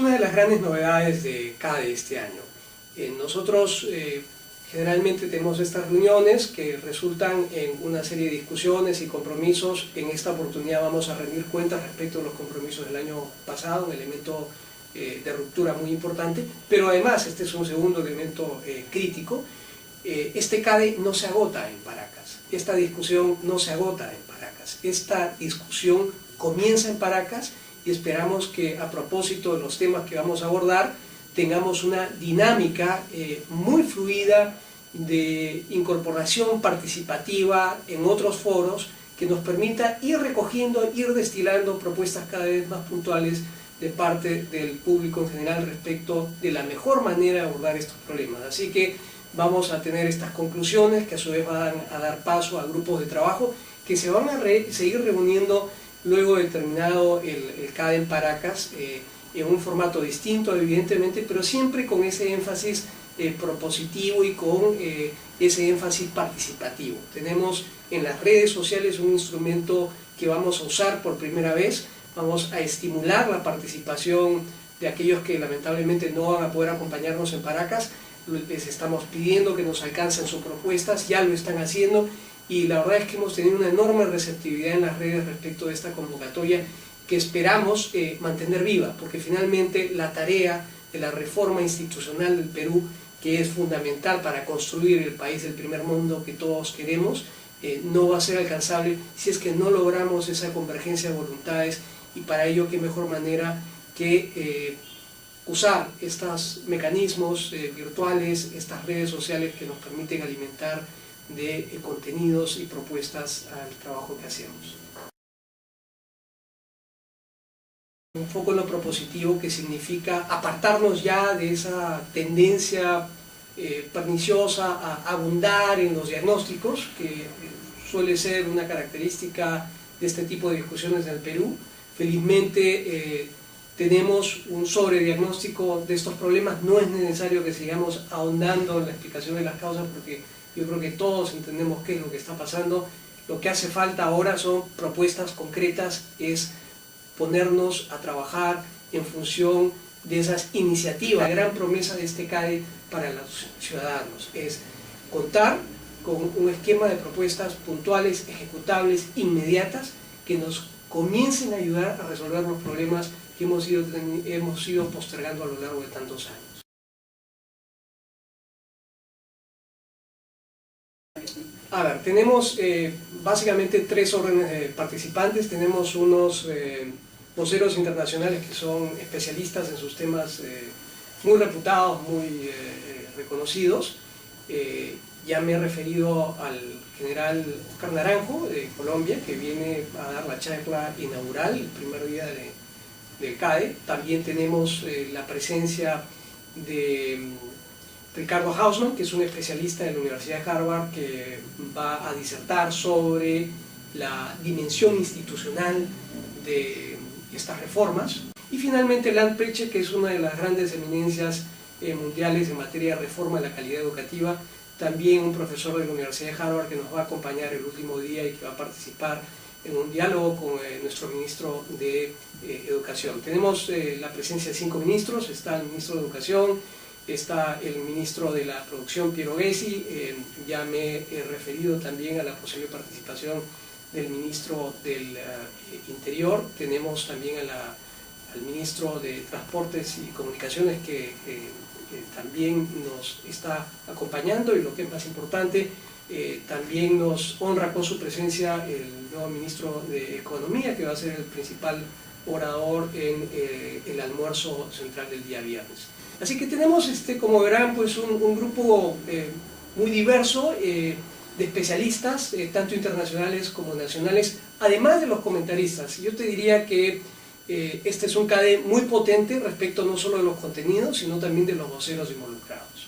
una de las grandes novedades de CADE este año. Nosotros generalmente tenemos estas reuniones que resultan en una serie de discusiones y compromisos. En esta oportunidad vamos a rendir cuentas respecto a los compromisos del año pasado, un elemento de ruptura muy importante, pero además este es un segundo elemento crítico. Este CADE no se agota en Paracas, esta discusión no se agota en Paracas, esta discusión comienza en Paracas y esperamos que a propósito de los temas que vamos a abordar tengamos una dinámica muy fluida de incorporación participativa en otros foros que nos permita ir recogiendo, ir destilando propuestas cada vez más puntuales de parte del público en general respecto de la mejor manera de abordar estos problemas. Así que vamos a tener estas conclusiones que a su vez van a dar paso a grupos de trabajo que se van a seguir reuniendo luego de terminado el CADE en Paracas, en un formato distinto evidentemente, pero siempre con ese énfasis propositivo y con ese énfasis participativo. Tenemos en las redes sociales un instrumento que vamos a usar por primera vez. Vamos a estimular la participación de aquellos que lamentablemente no van a poder acompañarnos en Paracas. Les estamos pidiendo que nos alcancen sus propuestas, ya lo están haciendo y la verdad es que hemos tenido una enorme receptividad en las redes respecto de esta convocatoria que esperamos mantener viva, porque finalmente la tarea de la reforma institucional del Perú, que es fundamental para construir el país del primer mundo que todos queremos, no va a ser alcanzable si es que no logramos esa convergencia de voluntades, y para ello qué mejor manera que usar estos mecanismos virtuales, estas redes sociales que nos permiten alimentar de contenidos y propuestas al trabajo que hacemos. Un foco en lo propositivo, que significa apartarnos ya de esa tendencia perniciosa a abundar en los diagnósticos, que suele ser una característica de este tipo de discusiones en el Perú. Felizmente tenemos un sobrediagnóstico de estos problemas. No es necesario que sigamos ahondando en la explicación de las causas, porque yo creo que todos entendemos qué es lo que está pasando. Lo que hace falta ahora son propuestas concretas, es ponernos a trabajar en función de esas iniciativas. La gran promesa de este CADE para los ciudadanos es contar con un esquema de propuestas puntuales, ejecutables, inmediatas, que nos comiencen a ayudar a resolver los problemas que hemos ido postergando a lo largo de tantos años. A ver, tenemos básicamente tres órdenes de participantes. Tenemos unos voceros internacionales que son especialistas en sus temas muy reputados, muy reconocidos. Ya me he referido al general Oscar Naranjo de Colombia, que viene a dar la charla inaugural el primer día del CADE. También tenemos la presencia de Ricardo Hausmann, que es un especialista de la Universidad de Harvard, que va a disertar sobre la dimensión institucional de estas reformas. Y finalmente Lance Pritchett, que es una de las grandes eminencias mundiales en materia de reforma de la calidad educativa, también un profesor de la Universidad de Harvard, que nos va a acompañar el último día y que va a participar en un diálogo con nuestro ministro de Educación. Tenemos la presencia de 5 ministros. Está el ministro de Educación, está el ministro de la Producción, Piero Gessi. Ya me he referido también a la posible participación del ministro del Interior. Tenemos también al ministro de Transportes y Comunicaciones, que también nos está acompañando, y lo que es más importante, también nos honra con su presencia el nuevo ministro de Economía, que va a ser el principal orador en el almuerzo central del día viernes. Así que tenemos, como verán, pues un grupo muy diverso de especialistas, tanto internacionales como nacionales, además de los comentaristas. Yo te diría que este es un CADE muy potente respecto no solo de los contenidos, sino también de los voceros involucrados.